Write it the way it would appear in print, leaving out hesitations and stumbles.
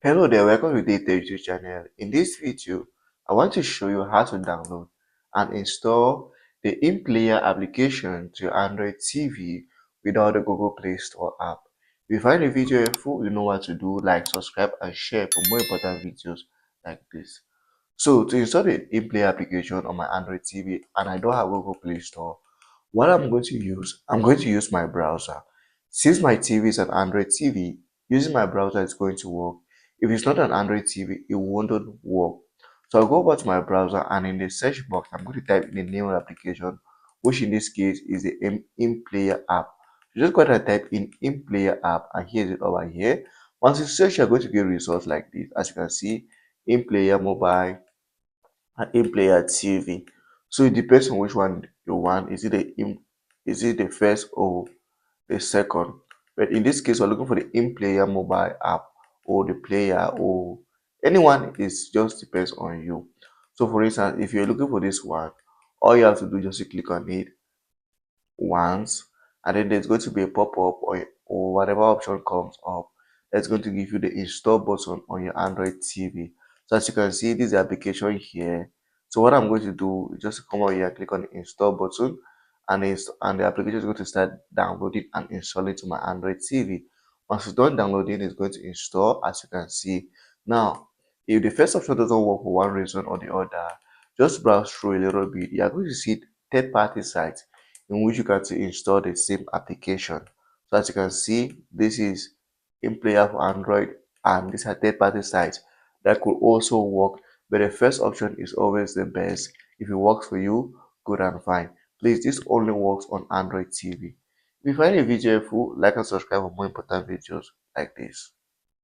Hello there, welcome to DaveTech YouTube channel. In this video, I want to show you how to download and install the iMPlayer application to your Android TV without the Google Play Store app. If you find the video helpful, you know what to do, like, subscribe, and share for more important videos like this. So to install the iMPlayer application on my Android TV and I don't have Google Play Store, what I'm going to use my browser. Since my TV is an Android TV, using my browser is going to work. If it's not an Android TV, it won't work. So I'll go over to my browser and in the search box, I'm going to type in the name of the application, which in this case is the iMPlayer app. You just go ahead and type in iMPlayer app and here's it over here. Once you search, you're going to get results like this. As you can see, iMPlayer mobile and iMPlayer TV. So it depends on which one you want. Is it the first or the second? But in this case, we're looking for the iMPlayer mobile app or the player or anyone. Is just depends on you. So for instance, if you're looking for this one, all you have to do is just to click on it once, and then there's going to be a pop-up or whatever option comes up that's going to give you the install button on your Android TV. So as you can see, this is the application here. So what I'm going to do is just come over here and click on the install button, and the application is going to start downloading and installing to my Android TV. Once it's done downloading, it's going to install, as you can see. Now, if the first option doesn't work for one reason or the other, just browse through a little bit. You are going to see third-party sites in which you can install the same application. So as you can see, this is iMPlayer for Android, and these are third-party sites that could also work, but the first option is always the best. If it works for you, good and fine. Please, this only works on Android TV. If you find the video helpful, like and subscribe for more important videos like this.